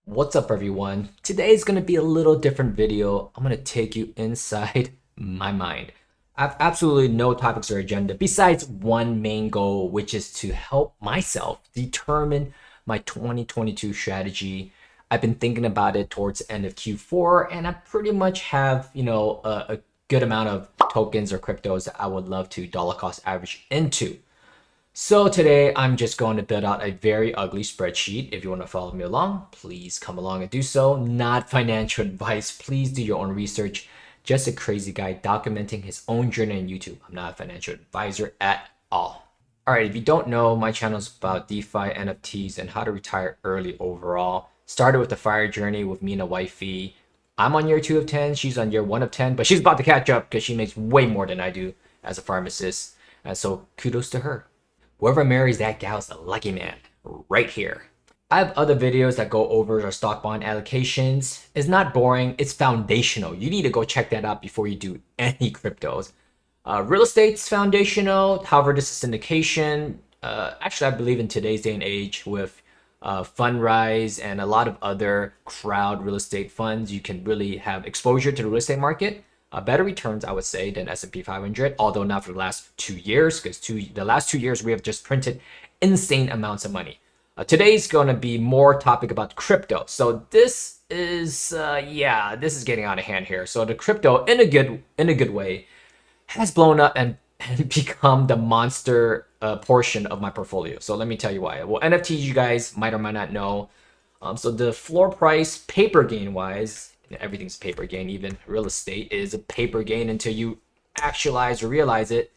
What's up everyone? Today's gonna be a little different video. I'm gonna take you inside my mind. I have absolutely no topics or agenda besides one main goal, which is to help myself determine my 2022 strategy. I've been thinking about it towards the end of Q4 and I pretty much have, a good amount of tokens or cryptos that I would love to dollar cost average into. So today I'm just going to build out a very ugly spreadsheet. If you want to follow me along, please come along and do so. Not financial advice. Please do your own research. Just a crazy guy documenting his own journey on YouTube. I'm not a financial advisor at all. All right, if you don't know, my channel is about DeFi, NFTs, and how to retire early overall. Started with the F.I.R.E journey with me and a wifey. I'm on year 2 of 10. She's on year 1 of 10, but she's about to catch up because she makes way more than I do as a pharmacist. And so kudos to her. Whoever marries that gal is a lucky man, right here. I have other videos that go over our stock bond allocations. It's not boring, it's foundational. You need to go check that out before you do any cryptos. Real estate's foundational, however this is syndication. Actually, I believe in today's day and age with FundRise and a lot of other crowd real estate funds, you can really have exposure to the real estate market. Better returns, I would say, than S&P 500, although not for the last 2 years, because the last 2 years we have just printed insane amounts of money. Today's going to be more topic about crypto. So this is, this is getting out of hand here. So the crypto, in a good way, has blown up and become the monster portion of my portfolio. So let me tell you why. Well, NFTs, you guys might or might not know. So the floor price, paper gain wise, everything's paper gain, even real estate is a paper gain until you actualize or realize it.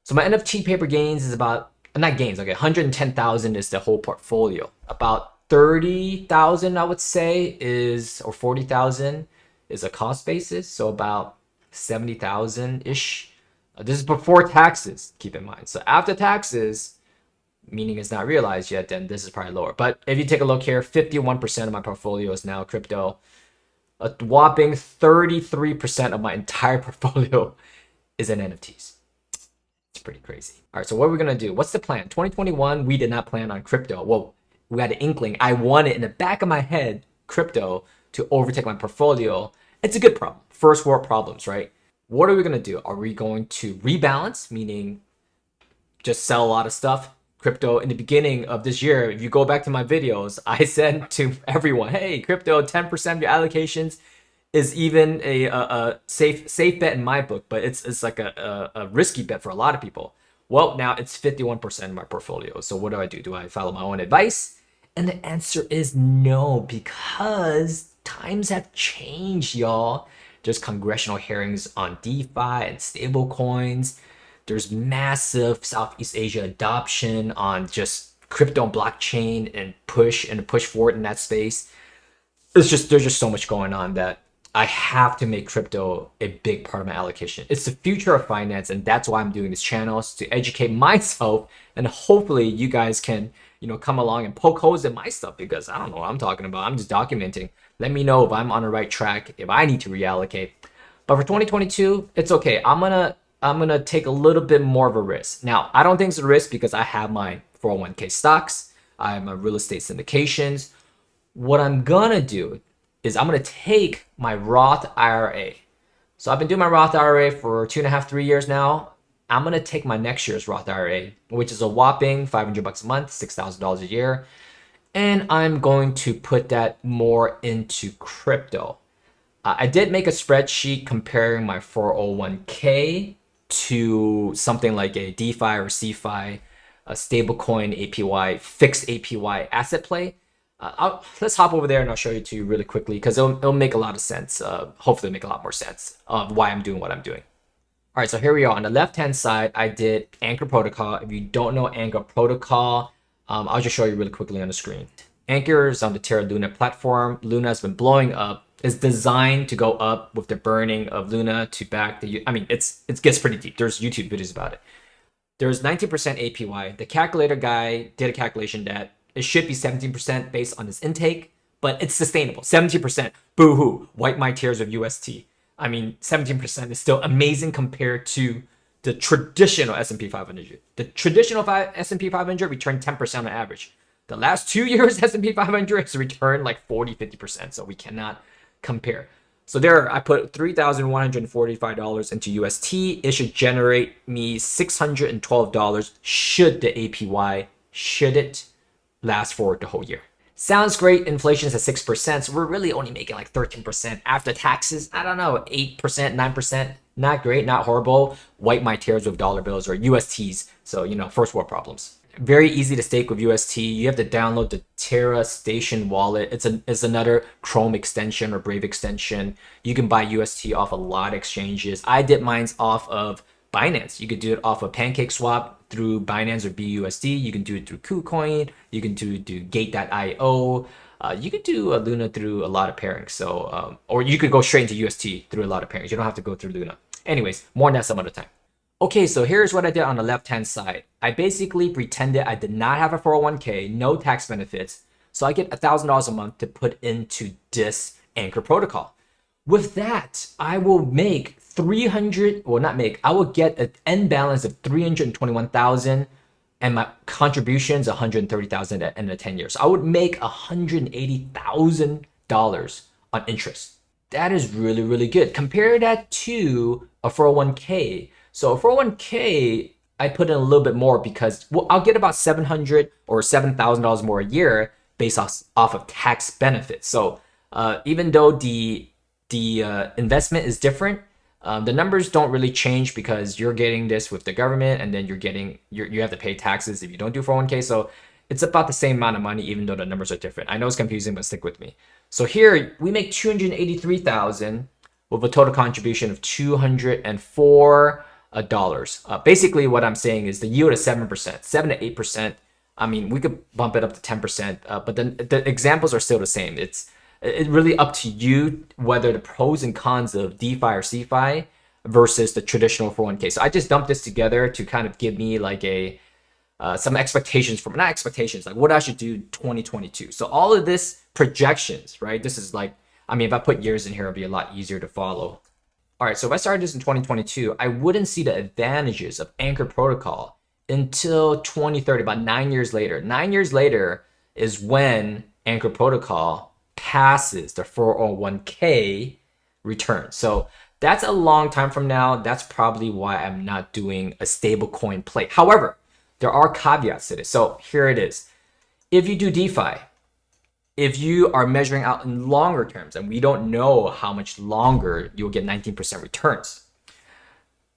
So my NFT paper gains is about, not gains, okay, 110,000 is the whole portfolio. About 30,000 I would say is, or 40,000 is a cost basis. So about 70,000-ish. This is before taxes, keep in mind. So after taxes, meaning it's not realized yet, then this is probably lower. But if you take a look here, 51% of my portfolio is now crypto. A whopping 33% of my entire portfolio is in NFTs. It's pretty crazy. All right, so what are we going to do? What's the plan? 2021, we did not plan on crypto. Well, we had an inkling. I wanted in the back of my head crypto to overtake my portfolio. It's a good problem. First world problems, right? What are we going to do? Are we going to rebalance, meaning just sell a lot of stuff? Crypto in the beginning of this year, if you go back to my videos, I said to everyone, hey, crypto, 10% of your allocations is even a safe bet in my book, but it's like a risky bet for a lot of people. Well, now it's 51% of my portfolio. So what do? Do I follow my own advice? And the answer is no, because times have changed, y'all. There's congressional hearings on DeFi and stablecoins. There's massive Southeast Asia adoption on just crypto and blockchain and push forward in that space. There's just so much going on that I have to make crypto a big part of my allocation. It's the future of finance, and that's why I'm doing this channel, is to educate myself, and hopefully you guys can, come along and poke holes in my stuff, because I don't know what I'm talking about. I'm just documenting. Let me know if I'm on the right track, if I need to reallocate. But for 2022, it's okay. I'm gonna take a little bit more of a risk. Now, I don't think it's a risk because I have my 401k stocks, I have my real estate syndications. What I'm gonna do is I'm gonna take my Roth IRA. So I've been doing my Roth IRA for 2.5, 3 years now. I'm gonna take my next year's Roth IRA, which is a whopping $500 a month, $6,000 a year, and I'm going to put that more into crypto. I did make a spreadsheet comparing my 401k to something like a DeFi or CeFi, a stablecoin APY, fixed APY asset play. Let's hop over there and I'll show you to you really quickly, because it'll make a lot of sense. Hopefully make a lot more sense of why I'm doing what I'm doing. All right, so here we are. On the left-hand side, I did Anchor Protocol. If you don't know Anchor Protocol, I'll just show you really quickly on the screen. Anchor is on the Terra Luna platform. Luna has been blowing up. It's designed to go up with the burning of Luna to back the, it gets pretty deep. There's YouTube videos about it. There's 19% APY. The calculator guy did a calculation that it should be 17% based on his intake, but it's sustainable. 17%, boo-hoo, wipe my tears of UST. 17% is still amazing compared to the traditional S&P 500. The traditional S&P 500 returned 10% on average. The last 2 years S&P 500 has returned like 40-50%. So we cannot compare. So there, I put $3,145 into UST. It should generate me $612 should the APY, should it last for the whole year. Sounds great. Inflation is at 6%. So we're really only making like 13% after taxes. I don't know, 8%, 9%. Not great, not horrible. Wipe my tears with dollar bills or USTs. So, first world problems. Very easy to stake with UST. You have to download the Terra Station wallet. It's another Chrome extension or Brave extension. You can buy UST off a lot of exchanges. I did mine off of Binance. You could do it off of PancakeSwap through Binance or BUSD. You can do it through KuCoin. You can do Gate.io. You could do Luna through a lot of pairings. So, or you could go straight into UST through a lot of pairings. You don't have to go through Luna. Anyways, more on that some other time. Okay, so here's what I did on the left-hand side. I basically pretended I did not have a 401k, no tax benefits, so I get $1,000 a month to put into this Anchor protocol. With that, I will make I will get an end balance of 321,000 and my contributions 130,000 at the end of 10 years. So I would make $180,000 on interest. That is really, really good. Compare that to a 401k. So a 401k, I put in a little bit more because I'll get about $700 or $7,000 more a year based off of tax benefits. So even though the investment is different, the numbers don't really change because you're getting this with the government, and then you have to pay taxes if you don't do 401k. So it's about the same amount of money, even though the numbers are different. I know it's confusing, but stick with me. So here we make $283,000 with a total contribution of $204. Basically, what I'm saying is the yield is 7%, 7 to 8%. I mean, we could bump it up to 10%, but then the examples are still the same. It's really up to you whether the pros and cons of DeFi or CeFi versus the traditional 401k. So I just dumped this together to kind of give me like some expectations not expectations, like what I should do 2022. So all of this projections, right? This is like, I mean, if I put years in here, it'll be a lot easier to follow. All right, so if I started this in 2022, I wouldn't see the advantages of Anchor Protocol until 2030, about 9 years later. 9 years later is when Anchor Protocol passes the 401k return. So that's a long time from now. That's probably why I'm not doing a stablecoin play. However, there are caveats to this. So here it is. If you do DeFi, if you are measuring out in longer terms, and we don't know how much longer you'll get 19% returns,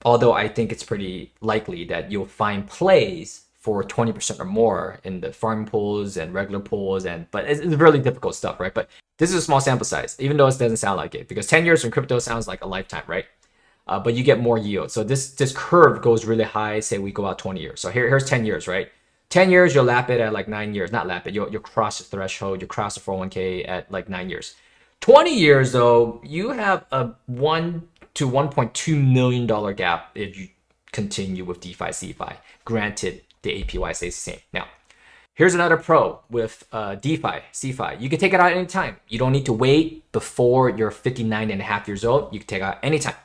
although I think it's pretty likely that you'll find plays for 20% or more in the farming pools and regular pools, but it's really difficult stuff, right? But this is a small sample size, even though it doesn't sound like it, because 10 years in crypto sounds like a lifetime, right? But you get more yield. So this curve goes really high, say we go out 20 years. So here's 10 years, right? 10 years, you'll lap it at like 9 years. Not lap it, you'll cross the threshold, you'll cross the 401k at like 9 years. 20 years though, you have a $1 to $1.2 million gap if you continue with DeFi, CeFi. Granted, the APY stays the same. Now, here's another pro with DeFi, CeFi. You can take it out anytime. You don't need to wait before you're 59 and a half years old. You can take it out anytime.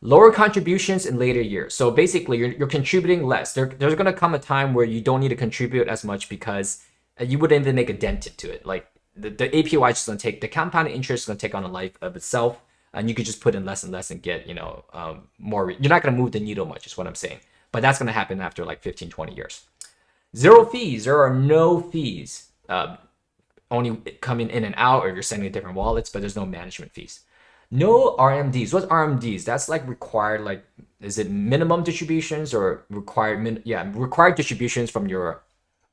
Lower contributions in later years. So basically, you're contributing less. There's going to come a time where you don't need to contribute as much because you wouldn't even make a dent into it. Like the APY is just going to take, the compounded interest is going to take on a life of itself, and you could just put in less and less and get, more. You're not going to move the needle much is what I'm saying. But that's going to happen after like 15, 20 years. Zero fees. There are no fees. Only coming in and out, or you're sending to different wallets, but there's no management fees. No RMDs. What's RMDs? That's like required, like, is it minimum distributions or required distributions from your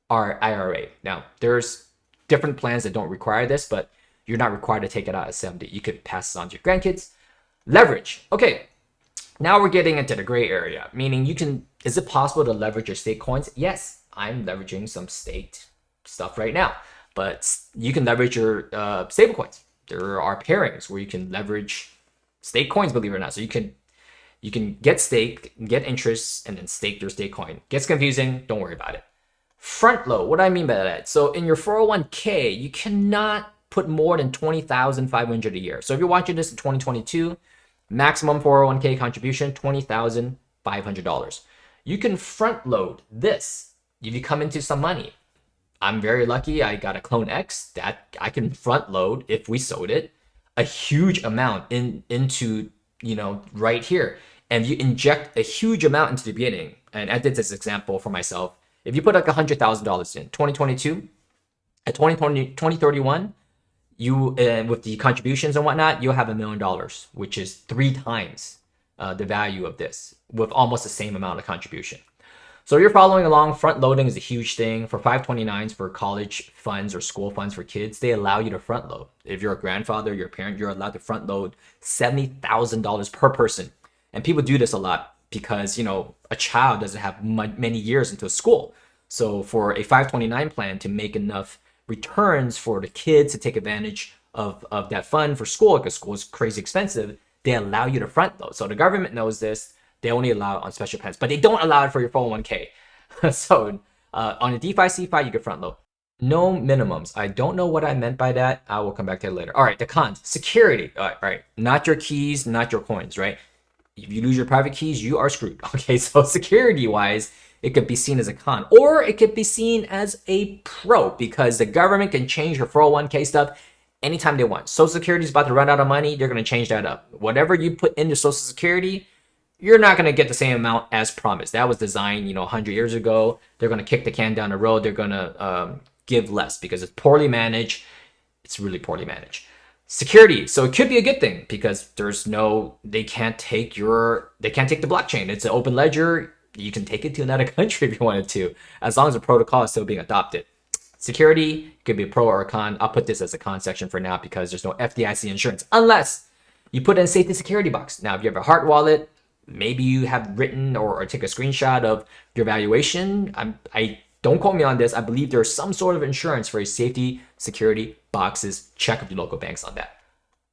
IRA. Now, there's different plans that don't require this, but you're not required to take it out at 70. You could pass it on to your grandkids. Leverage. Okay, now we're getting into the gray area, meaning is it possible to leverage your stake coins? Yes, I'm leveraging some staked stuff right now, but you can leverage your stable coins. There are pairings where you can leverage stake coins, believe it or not. So you can get staked, get interest, and then stake your stake coin. Gets confusing, don't worry about it. Front load, what do I mean by that? So in your 401k, you cannot put more than $20,500 a year. So if you're watching this in 2022, maximum 401k contribution, $20,500. You can front load this if you come into some money. I'm very lucky. I got a Clone X that I can front load if we sold it a huge amount into right here, and you inject a huge amount into the beginning. And I did this example for myself. If you put like $100,000 in 2022 at 2031, you with the contributions and whatnot, you'll have $1,000,000, which is 3 times the value of this with almost the same amount of contribution. So you're following along. Front loading is a huge thing for 529s for college funds or school funds for kids. They allow you to front load. If you're a grandfather, you're a parent, you're allowed to front load $70,000 per person. And people do this a lot because a child doesn't have many years into school. So for a 529 plan to make enough returns for the kids to take advantage of that fund for school, because school is crazy expensive, they allow you to front load. So the government knows this. They only allow it on special plans, but they don't allow it for your 401k. So on a DeFi CeFi, you can front load. No minimums. I don't know what I meant by that. I will come back to it later. All right, the cons. Security. All right. Not your keys, not your coins, right? If you lose your private keys, you are screwed. Okay, so security-wise, it could be seen as a con, or it could be seen as a pro, because the government can change your 401k stuff anytime they want. Social Security is about to run out of money. They're going to change that up. Whatever you put into Social Security, you're not going to get the same amount as promised. That was designed, 100 years ago. They're going to kick the can down the road. They're going to give less because it's poorly managed. It's really poorly managed. Security. So it could be a good thing because they can't take the blockchain. It's an open ledger. You can take it to another country if you wanted to, as long as the protocol is still being adopted. Security could be a pro or a con. I'll put this as a con section for now because there's no FDIC insurance unless you put in a safety security box. Now, if you have a hard wallet, maybe you have written or take a screenshot of your valuation. I don't quote me on this. I believe there's some sort of insurance for a safety security boxes. Check with your local banks on that.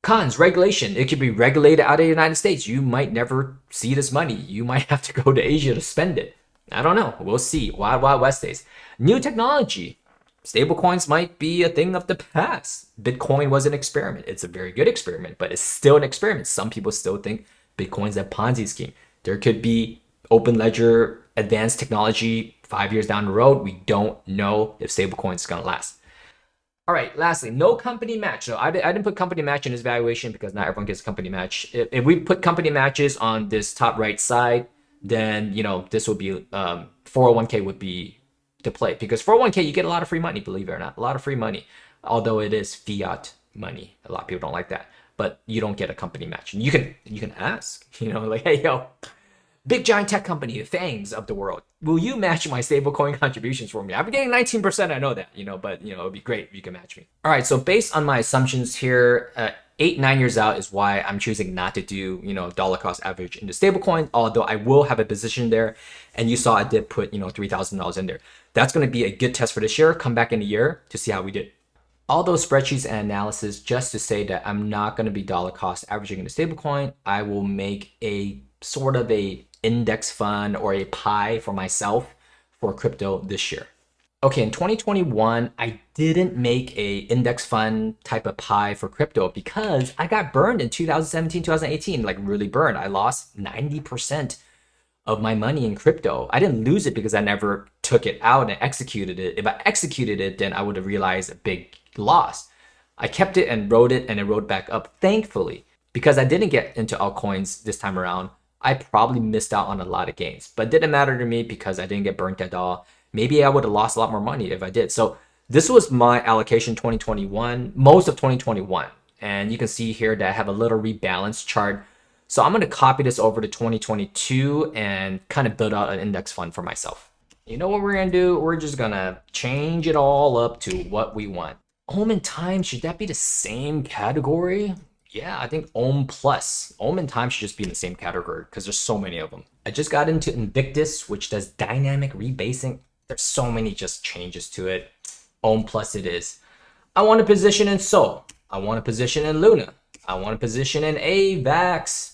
Cons, regulation. It could be regulated out of the United States. You might never see this money. You might have to go to Asia to spend it. I don't know. We'll see. Wild, wild west days. New technology. Stablecoins might be a thing of the past. Bitcoin was an experiment. It's a very good experiment, but it's still an experiment. Some people still think Bitcoin's a Ponzi scheme. There could be open ledger, advanced technology 5 years down the road. We don't know if stablecoin is going to last. All right, lastly, no company match. So I didn't put company match in this valuation because not everyone gets a company match. If we put company matches on this top right side, then this will be 401k would be the play, because 401k you get a lot of free money, believe it or not, a lot of free money. Although it is fiat money, a lot of people don't like that, but you don't get a company match. And you can ask, like, hey, yo, big giant tech company, the FANGs of the world, will you match my stablecoin contributions for me? I've been getting 19%, I know that, but it would be great if you can match me. All right, so based on my assumptions here, 8-9 years out is why I'm choosing not to do, dollar cost average into stablecoin, although I will have a position there. And you saw I did put, $3,000 in there. That's going to be a good test for this year. Come back in a year to see how we did. All those spreadsheets and analysis just to say that I'm not going to be dollar cost averaging into stablecoin. I will make a sort of a index fund or a pie for myself for crypto this year. Okay, in 2021, I didn't make a index fund type of pie for crypto because I got burned in 2017, 2018, like really burned. I lost 90% of my money in crypto. I didn't lose it because I never took it out and executed it. If I executed it, then I would have realized a big loss. I kept it and rode it, and it rode back up, thankfully. Because I didn't get into altcoins this time around, I probably missed out on a lot of gains. But it didn't matter to me because I didn't get burnt at all. Maybe I would have lost a lot more money if I did. So this was my allocation 2021, most of 2021. And you can see here that I have a little rebalance chart. So I'm going to copy this over to 2022 and kind of build out an index fund for myself. You know what we're going to do? We're just going to change it all up to what we want. Ohm and time, should that be the same category? Yeah, I think Ohm plus. Ohm and time should just be in the same category because there's so many of them. I just got into Invictus, which does dynamic rebasing. There's so many just changes to it. Ohm plus it is. I want to position in Sol. I want to position in Luna. I want to position in AVAX.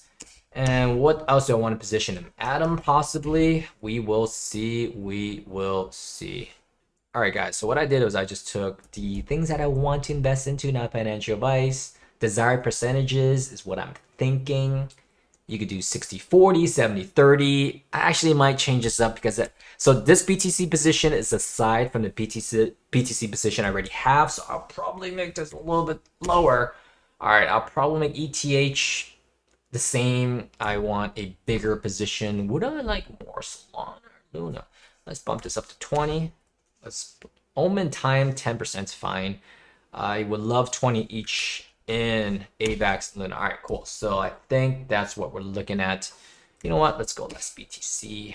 And what else do I want to position in? Atom, possibly. We will see. We will see. All right, guys. So what I did was I just took the things that I want to invest into, not financial advice. Desired percentages is what I'm thinking. You could do 60-40, 70-30. I actually might change this up because so this BTC position is aside from the BTC position I already have. So I'll probably make this a little bit lower. All right, I'll probably make ETH the same. I want a bigger position. Would I like more Solana or Luna? Let's bump this up to 20. Let's Omen time 10% is fine. I would love 20 each in AVAX and Luna. All right, cool. So I think that's what we're looking at. You know what? Let's go less BTC.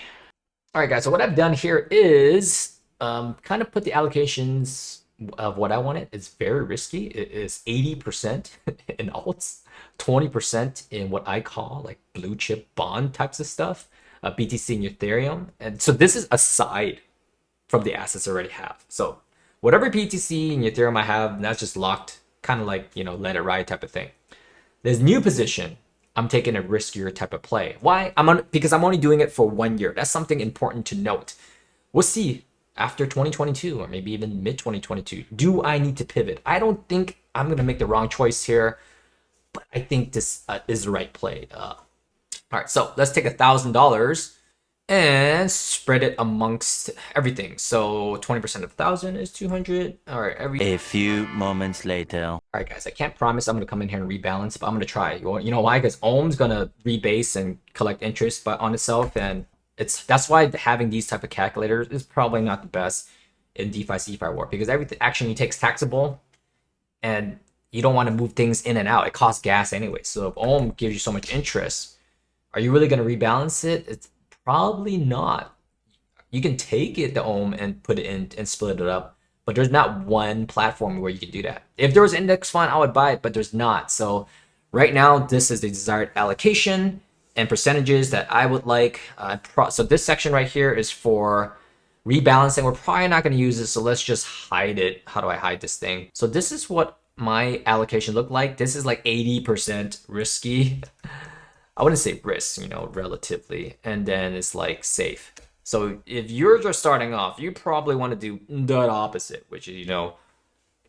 All right, guys. So what I've done here is kind of put the allocations of what I wanted. It's very risky. It is 80% in alts, 20% in what I call like blue chip bond types of stuff, BTC and Ethereum. And so this is aside from the assets I already have. So whatever BTC and Ethereum I have, that's just locked, kind of like, you know, let it ride type of thing. This new position, I'm taking a riskier type of play. Why? Because I'm only doing it for 1 year. That's something important to note. We'll see after 2022 or maybe even mid 2022. Do I need to pivot? I don't think I'm going to make the wrong choice here, but I think this is the right play. All right, so let's take $1,000 and spread it amongst everything. So 20% of 1,000 is 200. All right, A few moments later. All right, guys, I can't promise I'm gonna come in here and rebalance, but I'm gonna try. You know why? Because Ohm's gonna rebase and collect interest on itself, and that's why having these type of calculators is probably not the best in DeFi CeFi world, because every action you take is taxable, and you don't want to move things in and out. It costs gas anyway. So if Ohm gives you so much interest, are you really gonna rebalance it? It's probably not. You can take it, the Ohm, and put it in and split it up, but there's not one platform where you can do that. If there was an index fund, I would buy it, but there's not. So right now, this is the desired allocation and percentages that I would like. So this section right here is for rebalancing. We're probably not going to use this, so let's just hide it. How do I hide this thing? So this is what my allocation looked like. This is like 80% risky. I wouldn't say risk, you know, relatively. And then it's like safe. So if you're just starting off, you probably want to do the opposite, which is, you know,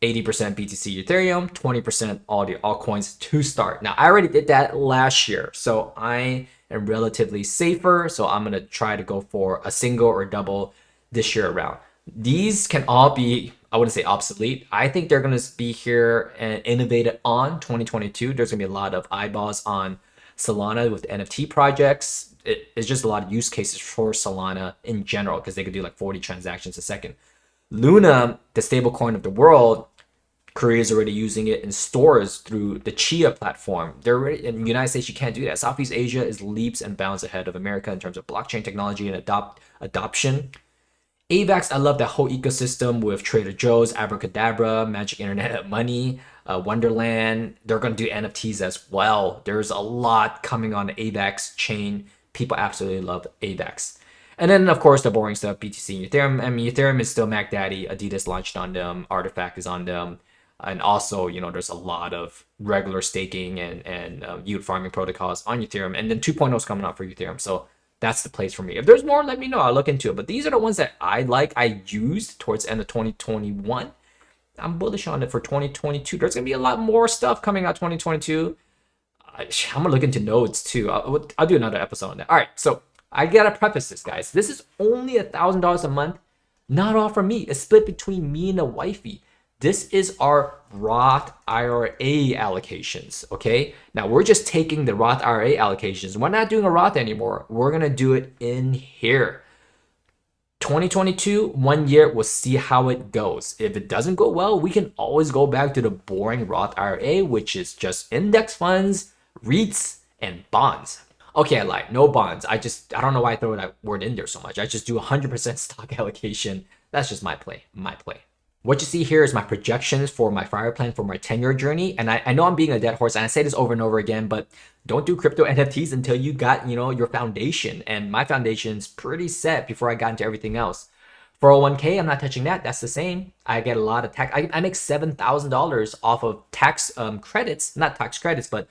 80% BTC Ethereum, 20% all the altcoins to start. Now, I already did that last year, so I am relatively safer. So I'm going to try to go for a single or double this year around. These can all be, I wouldn't say obsolete. I think they're going to be here and innovated on 2022. There's going to be a lot of eyeballs on Solana with NFT projects. It's just a lot of use cases for Solana in general because they could do like 40 transactions a second. Luna, the stablecoin of the world, Korea is already using it in stores through the Chia platform. They're already, in the United States, you can't do that. Southeast Asia is leaps and bounds ahead of America in terms of blockchain technology and adoption. AVAX, I love that whole ecosystem with Trader Joe's, Abracadabra, Magic Internet of Money, Wonderland. They're going to do NFTs as well. There's a lot coming on the AVAX chain. People absolutely love AVAX. And then, of course, the boring stuff, BTC and Ethereum. I mean, Ethereum is still Mac Daddy. Adidas launched on them. Artifact is on them. And also, you know, there's a lot of regular staking and yield farming protocols on Ethereum. And then 2.0 is coming out for Ethereum. So that's the place for me. If there's more, let me know. I'll look into it. But these are the ones that I like. I used towards the end of 2021. I'm bullish on it for 2022. There's going to be a lot more stuff coming out 2022. I'm going to look into nodes too. I'll do another episode on that. All right. So I got to preface this, guys. This is only $1,000 a month. Not all from me. It's split between me and the wifey. This is our Roth IRA allocations, okay? Now, we're just taking the Roth IRA allocations. We're not doing a Roth anymore. We're going to do it in here. 2022, 1 year, we'll see how it goes. If it doesn't go well, we can always go back to the boring Roth IRA, which is just index funds, REITs, and bonds. Okay, I lied. No bonds. I don't know why I throw that word in there so much. I just do 100% stock allocation. That's just my play. What you see here is my projections for my F.I.R.E plan for my 10-year journey. And I know I'm being a dead horse, and I say this over and over again, but don't do crypto NFTs until you got, you know, your foundation. And my foundation's pretty set before I got into everything else. 401k, I'm not touching that. That's the same. I get a lot of tax. I make $7,000 off of tax credits, not tax credits, but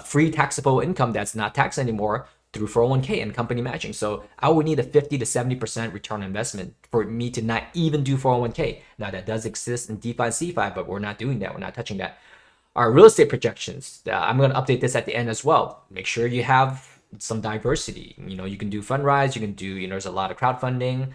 free taxable income that's not taxed anymore through 401k and company matching. So I would need a 50 to 70% return on investment for me to not even do 401k. Now that does exist in DeFi and CeFi, but we're not doing that. We're not touching that. Our real estate projections, I'm going to update this at the end as well. Make sure you have some diversity. You know, you can do Fundrise, you can do, you know, there's a lot of crowdfunding,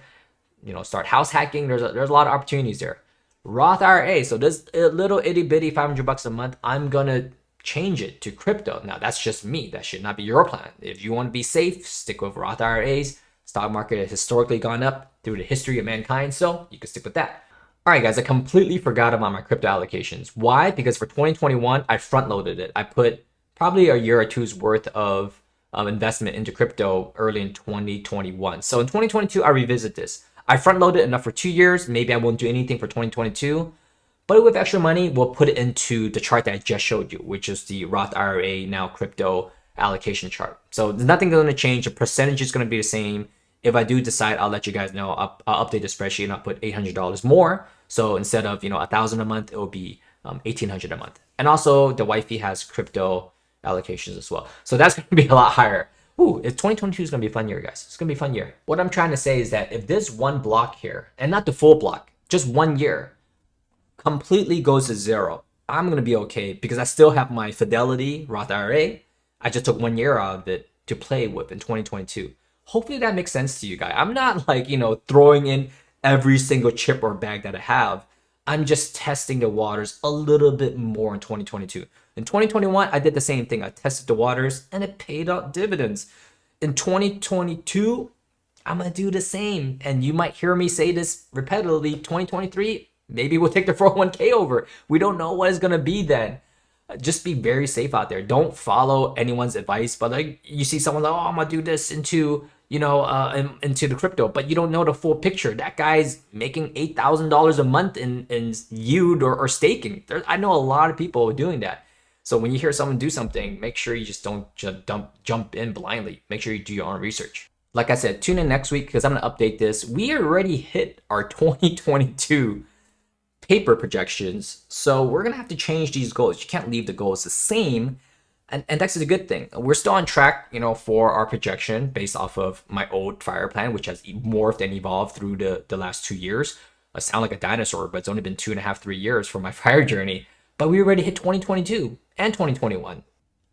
you know, start house hacking. There's a lot of opportunities there. Roth IRA. So this little itty bitty $500 a month, I'm gonna change it to crypto. Now that's just me. That should not be your plan. If you want to be safe, stick with Roth IRAs. Stock market has historically gone up through the history of mankind, so you can stick with that. All right, guys, I completely forgot about my crypto allocations. Why? Because for 2021, I front loaded it. I put probably a year or two's worth of investment into crypto early in 2021. So in 2022, I revisit this. I front loaded enough for 2 years. Maybe I won't do anything for 2022. But with extra money, we'll put it into the chart that I just showed you, which is the Roth IRA now crypto allocation chart. So there's nothing going to change. The percentage is going to be the same. If I do decide, I'll let you guys know. I'll update the spreadsheet and I'll put $800 more. So instead of, you know, $1,000 a month, it will be $1,800 a month. And also the wifey has crypto allocations as well. So that's going to be a lot higher. Ooh, 2022 is going to be a fun year, guys. It's going to be a fun year. What I'm trying to say is that if this one block here, and not the full block, just 1 year, completely goes to zero, I'm going to be okay because I still have my Fidelity Roth IRA. I just took 1 year out of it to play with in 2022. Hopefully that makes sense to you guys. I'm not like, you know, throwing in every single chip or bag that I have. I'm just testing the waters a little bit more in 2022. In 2021, I did the same thing. I tested the waters and it paid out dividends. In 2022, I'm going to do the same. And you might hear me say this repetitively. 2023, maybe we'll take the 401k over. We don't know what it's going to be then. Just be very safe out there. Don't follow anyone's advice. But like you see someone like, oh, I'm going to do this into, you know, into the crypto, but you don't know the full picture. That guy's making $8,000 a month in yield or staking. I know a lot of people doing that. So when you hear someone do something, make sure you just don't jump in blindly. Make sure you do your own research. Like I said, tune in next week because I'm going to update this. We already hit our 2022 paper projections. So we're going to have to change these goals. You can't leave the goals the same. And that's a good thing. We're still on track, you know, for our projection based off of my old FIRE plan, which has morphed and evolved through the last 2 years. I sound like a dinosaur, but it's only been 2.5, 3 years for my FIRE journey. But we already hit 2022 and 2021.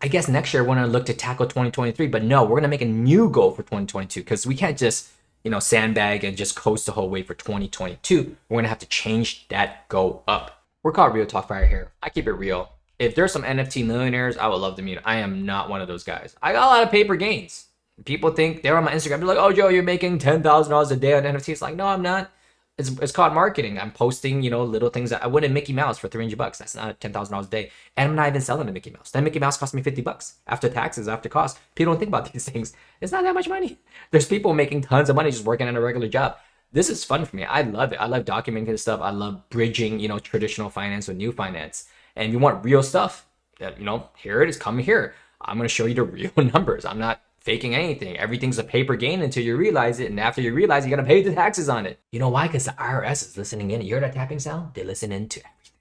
I guess next year we're going to look to tackle 2023, but no, we're going to make a new goal for 2022 because we can't just, you know, sandbag and just coast the whole way for 2022. We're going to have to change that goal up. We're called Real Talk FIRE here. I keep it real. If there's some NFT millionaires, I would love to meet. I am not one of those guys. I got a lot of paper gains. People think they're on my Instagram. They're like, oh, Joe, you're making $10,000 a day on NFTs. It's like, no, I'm not. It's called marketing. I'm posting, you know, little things that I win in Mickey Mouse for $300. That's not $10,000 a day. And I'm not even selling a Mickey Mouse. That Mickey Mouse cost me $50 after taxes, after cost. People don't think about these things. It's not that much money. There's people making tons of money just working at a regular job. This is fun for me. I love it. I love documenting this stuff. I love bridging, you know, traditional finance with new finance. And if you want real stuff, you know, here it is. Come here. I'm going to show you the real numbers. I'm not faking anything. Everything's a paper gain until you realize it. And after you realize, you got to pay the taxes on it. You know why? Because the IRS is listening in. You hear that tapping sound? They listen in to everything.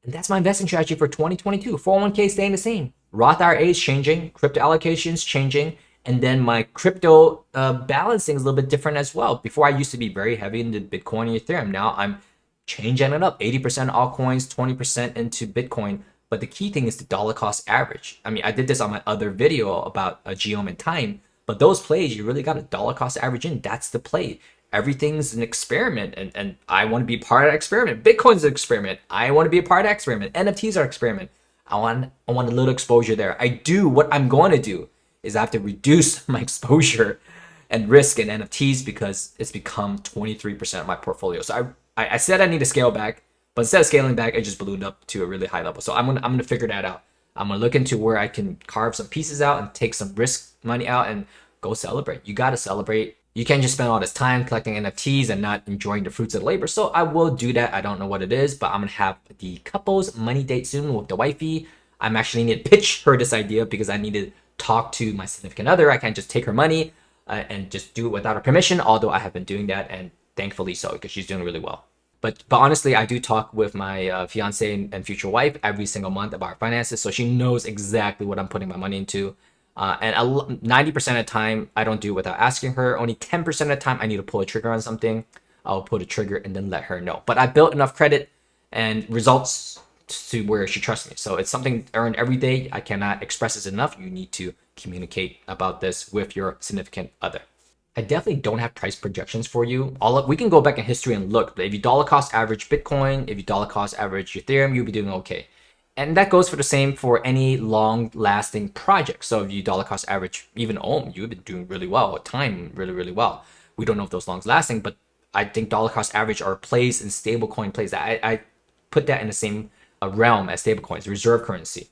And that's my investing strategy for 2022. 401k staying the same. Roth IRA is changing. Crypto allocations changing. And then my crypto balancing is a little bit different as well. Before I used to be very heavy into Bitcoin and Ethereum. Now I'm changing it up. 80% altcoins, 20% into Bitcoin. But the key thing is the dollar cost average. I mean, I did this on my other video about geom and time, but those plays, you really got a dollar cost average in. That's the play. Everything's an experiment, and I want to be part of that experiment. Bitcoin's an experiment. I want to be a part of that experiment. NFTs are an experiment. I want a little exposure there. What I'm going to do is I have to reduce my exposure and risk in NFTs because it's become 23% of my portfolio. So I said I need to scale back. But instead of scaling back, it just ballooned up to a really high level. So I'm gonna figure that out. I'm gonna look into where I can carve some pieces out and take some risk money out and go celebrate. You gotta celebrate. You can't just spend all this time collecting NFTs and not enjoying the fruits of the labor. So I will do that. I don't know what it is, but I'm gonna have the couples money date soon with the wifey. I'm actually need to pitch her this idea because I need to talk to my significant other. I can't just take her money and just do it without her permission. Although I have been doing that, and thankfully so, because she's doing really well. But honestly, I do talk with my fiance and future wife every single month about our finances, so she knows exactly what I'm putting my money into. And 90% of the time, I don't do it without asking her. Only 10% of the time, I need to pull a trigger on something. I'll pull a trigger and then let her know. But I built enough credit and results to where she trusts me. So it's something earned every day. I cannot express this enough. You need to communicate about this with your significant other. I definitely don't have price projections for you. We can go back in history and look. But if you dollar cost average Bitcoin, if you dollar cost average Ethereum, you'll be doing okay. And that goes for the same for any long lasting project. So if you dollar cost average even Ohm, you've been doing really well with time, really, really well. We don't know if those long lasting, but I think dollar cost average are plays and stablecoin plays. I put that in the same realm as stablecoins, reserve currency.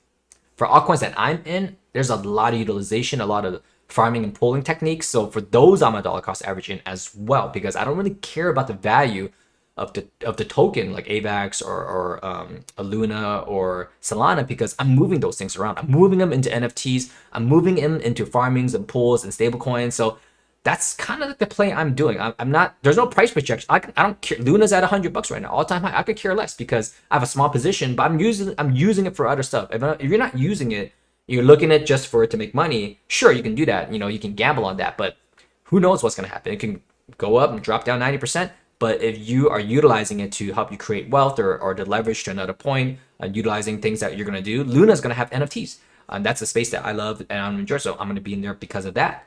For altcoins that I'm in, there's a lot of utilization, a lot of farming and pooling techniques. So for those, I'm a dollar cost average in as well, because I don't really care about the value of the token like AVAX or Luna or Solana, because I'm moving those things around. I'm moving them into NFTs. I'm moving them into farmings and pools and stablecoins. So that's kind of like the play I'm doing. I'm not. There's no price projection. I don't care. Luna's at $100 right now, all time high. I could care less because I have a small position, but I'm using it for other stuff. If you're not using it, you're looking at it just for it to make money. Sure, you can do that. You can gamble on that, but who knows what's gonna happen? It can go up and drop down 90%. But if you are utilizing it to help you create wealth or to leverage to another point, utilizing things that you're gonna do, Luna's gonna have NFTs. And that's a space that I love and I'm enjoying. So I'm gonna be in there because of that.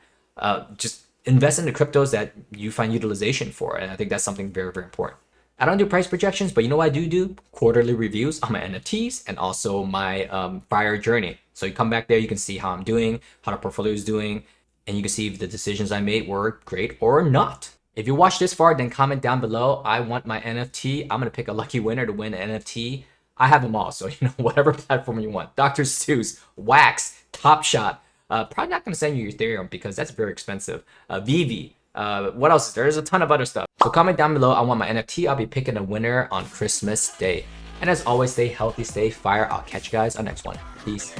Just invest in the cryptos that you find utilization for. And I think that's something very, very important. I don't do price projections, but you know what I do? Quarterly reviews on my NFTs and also my FIRE journey. So you come back there, you can see how I'm doing, how the portfolio is doing, and you can see if the decisions I made were great or not. If you watched this far, then comment down below. I want my NFT. I'm going to pick a lucky winner to win an NFT. I have them all, so whatever platform you want. Dr. Seuss, Wax, Top Shot. Probably not going to send you Ethereum because that's very expensive. Vivi. What else? There's a ton of other stuff. So comment down below. I want my NFT. I'll be picking a winner on Christmas Day. And as always, stay healthy, stay fire. I'll catch you guys on the next one. Peace.